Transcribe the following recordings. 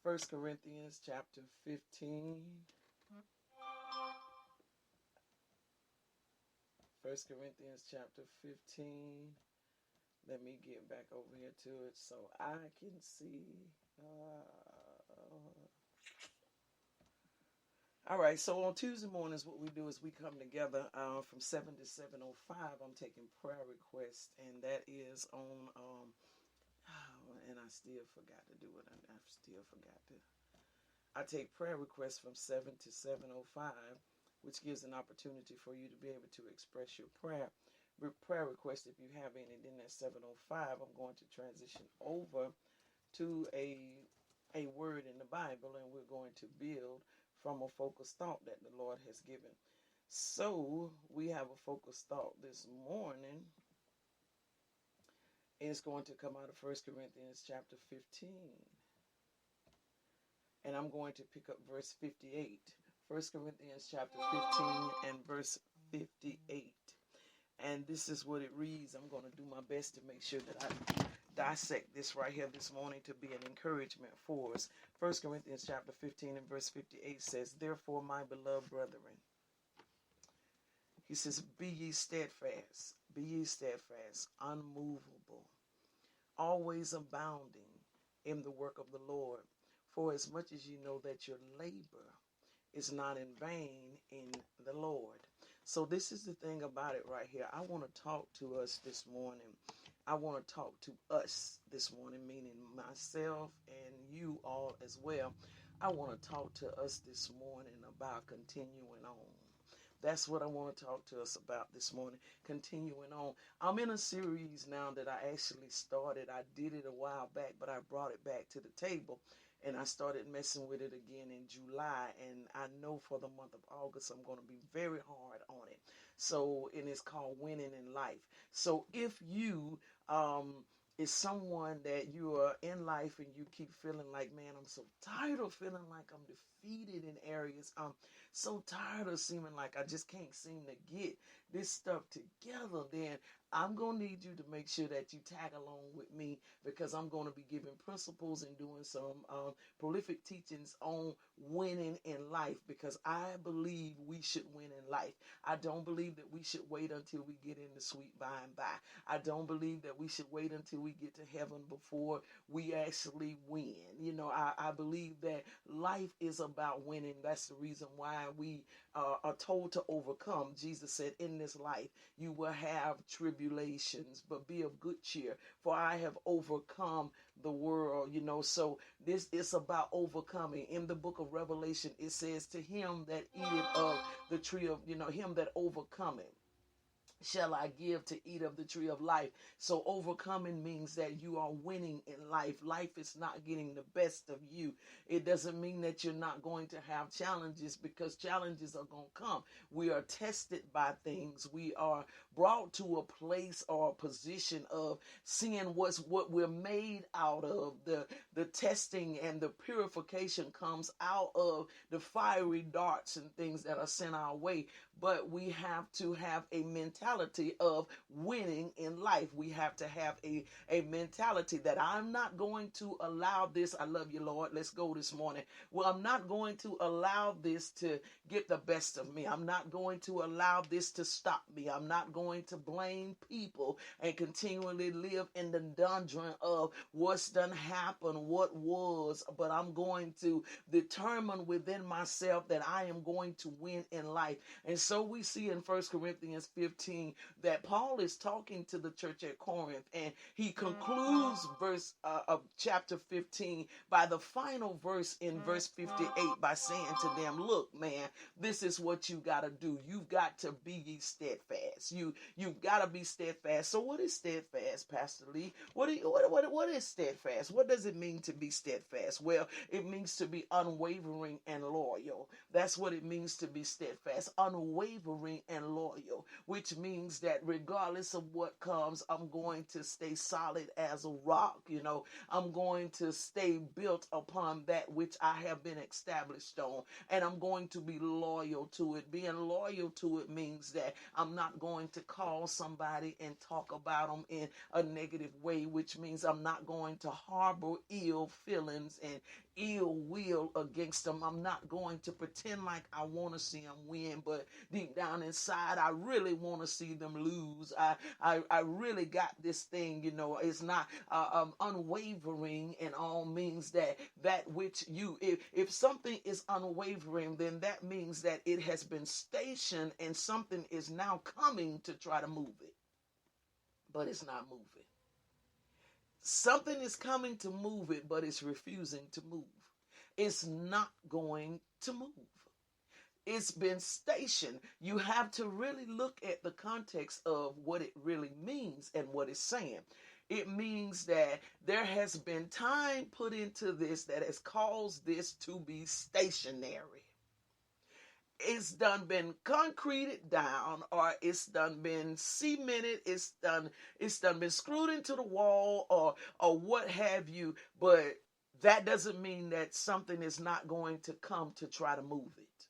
First Corinthians chapter 15. 1 Corinthians chapter 15. Let me get back over here to it so I can see. All right, so on Tuesday mornings, what we do is we come together from 7 to 7:05. I'm taking prayer requests, and that is on, and I still forgot to do it. I still forgot to. I take prayer requests from 7 to 7:05, which gives an opportunity for you to be able to express your prayer request if you have any. Then at 7:05, I'm going to transition over to a word in the Bible, and we're going to build from a focused thought that the Lord has given. So we have a focused thought this morning. It's going to come out of 1 Corinthians chapter 15. And I'm going to pick up verse 58. 1 Corinthians chapter 15 and verse 58. And this is what it reads. I'm going to do my best to make sure that I dissect this right here this morning to be an encouragement for us. 1 Corinthians chapter 15 and verse 58 says, "Therefore, my beloved brethren," he says, be ye steadfast, unmovable, always abounding in the work of the Lord, for as much as you know that your labor is not in vain in the Lord. So this is the thing about it right here. I want to talk to us this morning. I want to talk to us this morning, meaning myself and you all as well. I want to talk to us this morning about continuing on. That's what I want to talk to us about this morning, continuing on. I'm in a series now that I actually started. I did it a while back, but I brought it back to the table. And I started messing with it again in July. And I know for the month of August, I'm going to be very hard on it. So, and it's called Winning in Life. So if you is someone that you are in life and you keep feeling like, man, I'm so tired of feeling like I'm defeated in areas. I'm so tired of seeming like I just can't seem to get this stuff together. Then I'm going to need you to make sure that you tag along with me, because I'm going to be giving principles and doing some prolific teachings on winning in life, because I believe we should win in life. I don't believe that we should wait until we get in the sweet by and by. I don't believe that we should wait until we get to heaven before we actually win. You know, I believe that life is about winning. That's the reason why we are told to overcome. Jesus said, in this life, you will have tribulations, but be of good cheer, for I have overcome the world. You know, so this is about overcoming. In the book of Revelation, it says, to him that eateth of the tree of, him that overcometh, shall I give to eat of the tree of life. So overcoming means that you are winning in life. Life is not getting the best of you. It doesn't mean that you're not going to have challenges, because challenges are going to come. We are tested by things. We are brought to a place or a position of seeing what we're made out of. The testing and the purification comes out of the fiery darts and things that are sent our way. But we have to have a mentality of winning in life. We have to have a mentality that I'm not going to allow this. I love you, Lord. Let's go this morning. Well, I'm not going to allow this to get the best of me. I'm not going to allow this to stop me. I'm not going to blame people and continually live in the dungeon of what's done happened, what was, but I'm going to determine within myself that I am going to win in life. And so we see in 1 Corinthians 15 that Paul is talking to the church at Corinth, and he concludes of chapter 15 by the final verse in verse 58 by saying to them, look, man, this is what you got to do. You've got to be ye steadfast. You've got to be steadfast. So what is steadfast, Pastor Lee? What is steadfast? What does it mean to be steadfast? Well, it means to be unwavering and loyal. That's what it means to be steadfast, unwavering and loyal, which means that regardless of what comes, I'm going to stay solid as a rock. I'm going to stay built upon that which I have been established on, and I'm going to be loyal to it. Being loyal to it means that I'm not going to call somebody and talk about them in a negative way, which means I'm not going to harbor ill ill feelings and ill will against them. I'm not going to pretend like I want to see them win, but deep down inside, I really want to see them lose. I really got this thing, it's not unwavering in all means that which if something is unwavering, then that means that it has been stationed and something is now coming to try to move it, but it's not moving. Something is coming to move it, but it's refusing to move. It's not going to move. It's been stationed. You have to really look at the context of what it really means and what it's saying. It means that there has been time put into this that has caused this to be stationary. It's done been concreted down, or it's done been cemented, it's done been screwed into the wall, or what have you, but that doesn't mean that something is not going to come to try to move it.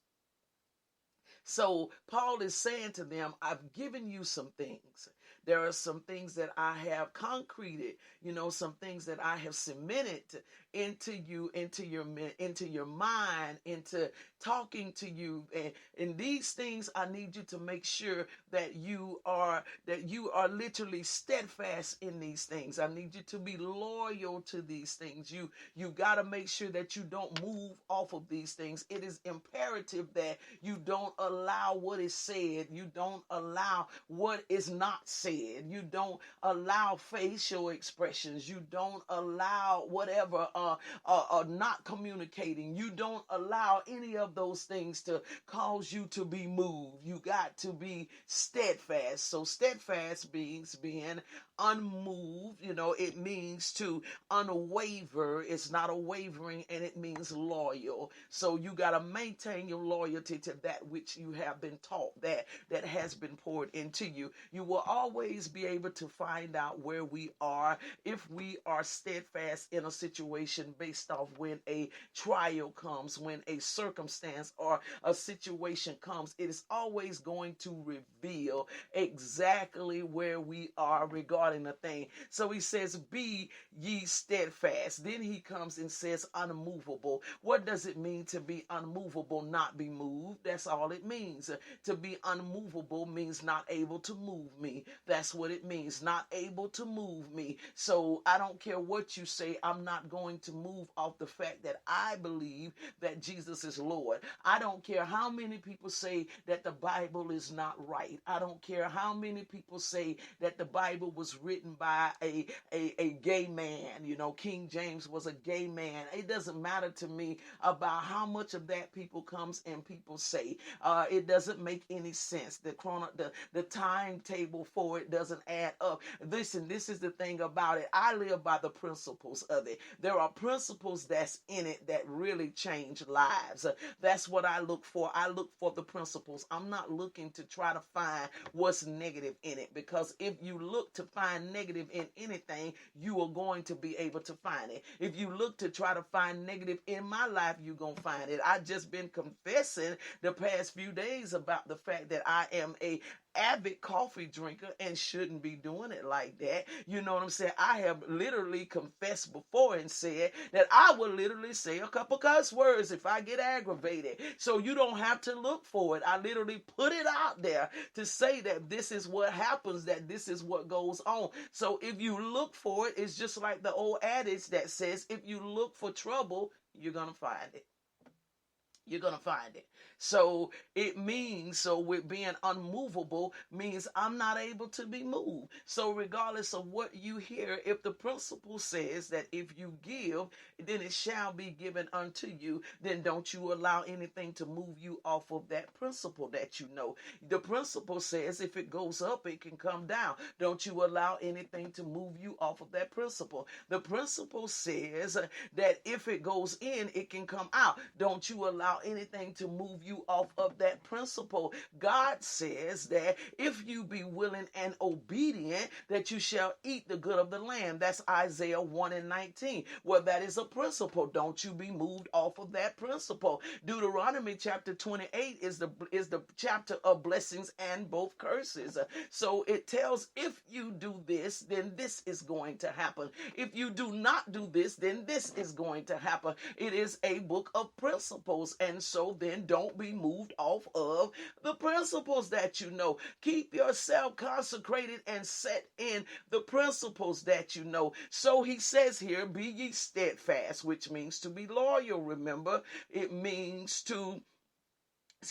So Paul is saying to them, I've given you some things. There are some things that I have concreted, some things that I have cemented into you, into your mind, into talking to you. And these things, I need you to make sure that you are literally steadfast in these things. I need you to be loyal to these things. You got to make sure that you don't move off of these things. It is imperative that you don't allow what is said. You don't allow what is not said. You don't allow facial expressions. You don't allow whatever not communicating. You don't allow any of those things to cause you to be moved. You got to be steadfast. So steadfast means being unmoved. It means to unwaver. It's not a wavering, and it means loyal. So you got to maintain your loyalty to that which you have been taught, that has been poured into you. You will always be able to find out where we are if we are steadfast in a situation based off when a trial comes, when a circumstance or a situation comes. It is always going to reveal exactly where we are regarding a thing. So he says, be ye steadfast. Then he comes and says unmovable. What does it mean to be unmovable? Not be moved. That's all it means. To be unmovable means not able to move me. That's what it means. Not able to move me. So I don't care what you say. I'm not going to move off the fact that I believe that Jesus is Lord. I don't care how many people say that the Bible is not right. I don't care how many people say that the Bible was written by a gay man. King James was a gay man. It doesn't matter to me about how much of that people comes and people say. It doesn't make any sense. The timetable for it doesn't add up. Listen, this is the thing about it. I live by the principles of it. There are principles that's in it that really change lives. That's what I look for. I look for the principles. I'm not looking to try to find what's negative in it, because if you look to find negative in anything, you are going to be able to find it. If you look to try to find negative in my life, you're going to find it. I've just been confessing the past few days about the fact that I am a avid coffee drinker and shouldn't be doing it like that. You know what I'm saying? I have literally confessed before and said that I will literally say a couple cuss words if I get aggravated. So you don't have to look for it. I literally put it out there to say that this is what happens, that this is what goes on. So if you look for it, it's just like the old adage that says, if you look for trouble, you're going to find it. You're going to find it. So it means, so with being unmovable means I'm not able to be moved. So regardless of what you hear, if the principle says that if you give, then it shall be given unto you, then don't you allow anything to move you off of that principle that you know. The principle says if it goes up, it can come down. Don't you allow anything to move you off of that principle. The principle says that if it goes in, it can come out. Don't you allow allow anything to move you off of that principle. God says that if you be willing and obedient, that you shall eat the good of the land. That's Isaiah 1:19. Well, that is a principle. Don't you be moved off of that principle. Deuteronomy chapter 28 is the chapter of blessings and both curses. So it tells, if you do this, then this is going to happen. If you do not do this, then this is going to happen. It is a book of principles. And so then don't be moved off of the principles that you know. Keep yourself consecrated and set in the principles that you know. So he says here, be ye steadfast, which means to be loyal. Remember, it means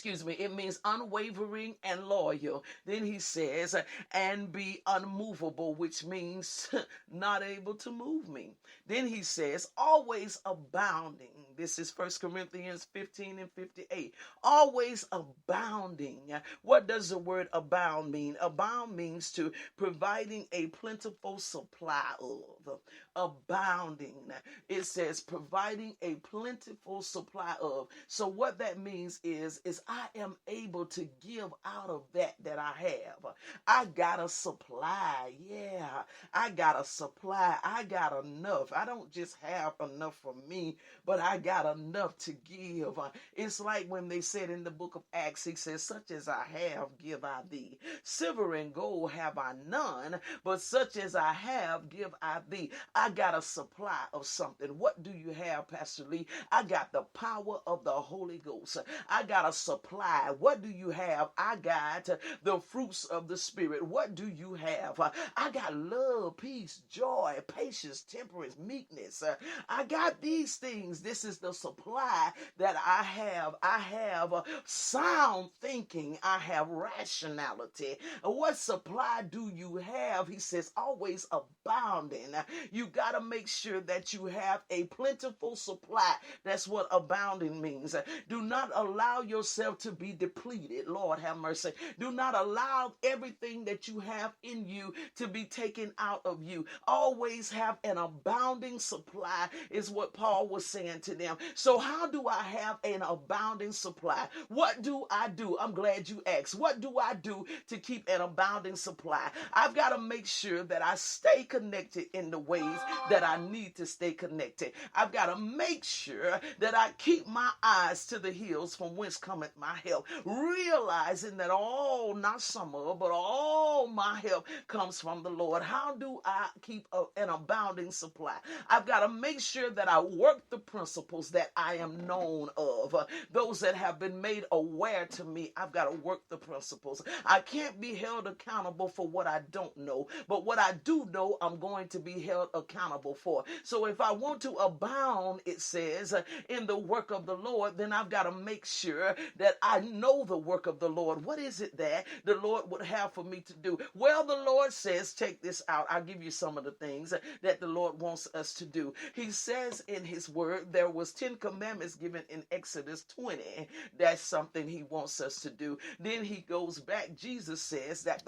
it means unwavering and loyal. Then he says, and be unmovable, which means not able to move me. Then he says, always abounding. This is 1 Corinthians 15:58. Always abounding. What does the word abound mean? Abound means to providing a plentiful supply of. Abounding. It says providing a plentiful supply of. So what that means is I am able to give out of that I have. I got a supply. Yeah, I got a supply. I got enough. I don't just have enough for me, but I got enough to give. It's like when they said in the book of Acts, he says, such as I have, give I thee. Silver and gold have I none, but such as I have, give I thee. I got a supply of something. What do you have, Pastor Lee? I got the power of the Holy Ghost. I got a supply. What do you have? I got the fruits of the Spirit. What do you have? I got love, peace, joy, patience, temperance, meekness. I got these things. This is the supply that I have. I have sound thinking. I have rationality. What supply do you have? He says, always abounding. You got to make sure that you have a plentiful supply. That's what abounding means. Do not allow yourself to be depleted. Lord have mercy. Do not allow everything that you have in you to be taken out of you. Always have an abounding supply is what Paul was saying to them. So how do I have an abounding supply? What do I do? I'm glad you asked. What do I do to keep an abounding supply? I've got to make sure that I stay connected in the ways that I need to stay connected. I've got to make sure that I keep my eyes to the hills from whence cometh my help, realizing that not some of, but all my help comes from the Lord. How do I keep an abounding supply? I've got to make sure that I work the principles that I am known of. Those that have been made aware to me, I've got to work the principles. I can't be held accountable for what I don't know, but what I do know, I'm going to be held accountable for. So if I want to abound, it says, in the work of the Lord, then I've got to make sure that I know the work of the Lord. What is it that the Lord would have for me to do? Well, the Lord says, check this out. I'll give you some of the things that the Lord wants us to do. He says in his word, there was 10 commandments given in Exodus 20. That's something he wants us to do. Then he goes back. Jesus says that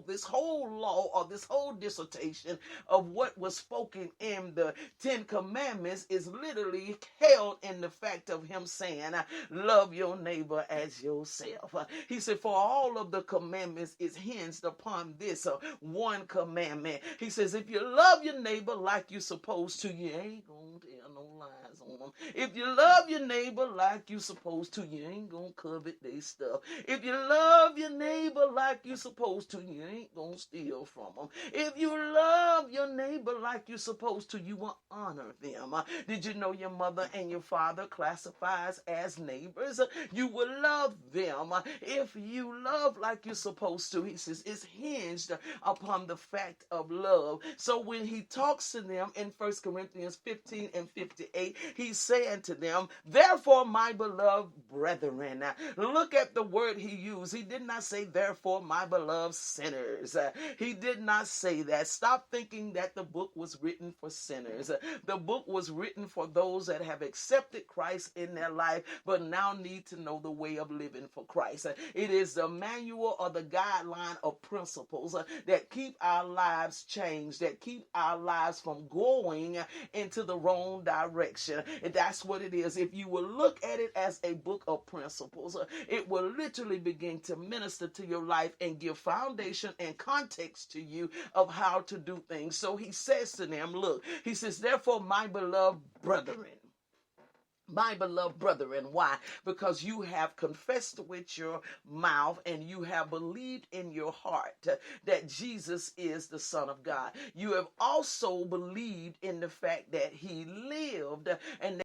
this whole law, or this whole dissertation of what was spoken in the 10 commandments is literally held in the fact of him saying, love your neighbor as yourself. He said, for all of the commandments is hinged upon this one commandment. He says, if you love your neighbor like you're supposed to, you ain't gonna tell no lies on them. If you love your neighbor like you're supposed to, you ain't gonna covet their stuff. If you love your neighbor like you're supposed to, you ain't gonna steal from them. If you love your neighbor like you're supposed to, you will honor them. Did you know your mother and your father classifies as neighbors? You will love them. If you love like you're supposed to, he says, it's hinged upon the fact of love. So when he talks to them in 1 Corinthians 15:58, he's saying to them, therefore, my beloved brethren, look at the word he used. He did not say, therefore, my beloved sinners. He did not say that. Stop thinking that the book was written for sinners. The book was written for those that have accepted Christ in their life, but now need to know the way of living for Christ. It is the manual or the guideline of principles that keep our lives changed, that keep our lives from going into the wrong direction. And that's what it is. If you will look at it as a book of principles, it will literally begin to minister to your life and give foundation and context to you of how to do things. So he says to them, look, he says, therefore, my beloved brethren, why? Because you have confessed with your mouth and you have believed in your heart that Jesus is the Son of God. You have also believed in the fact that he lived and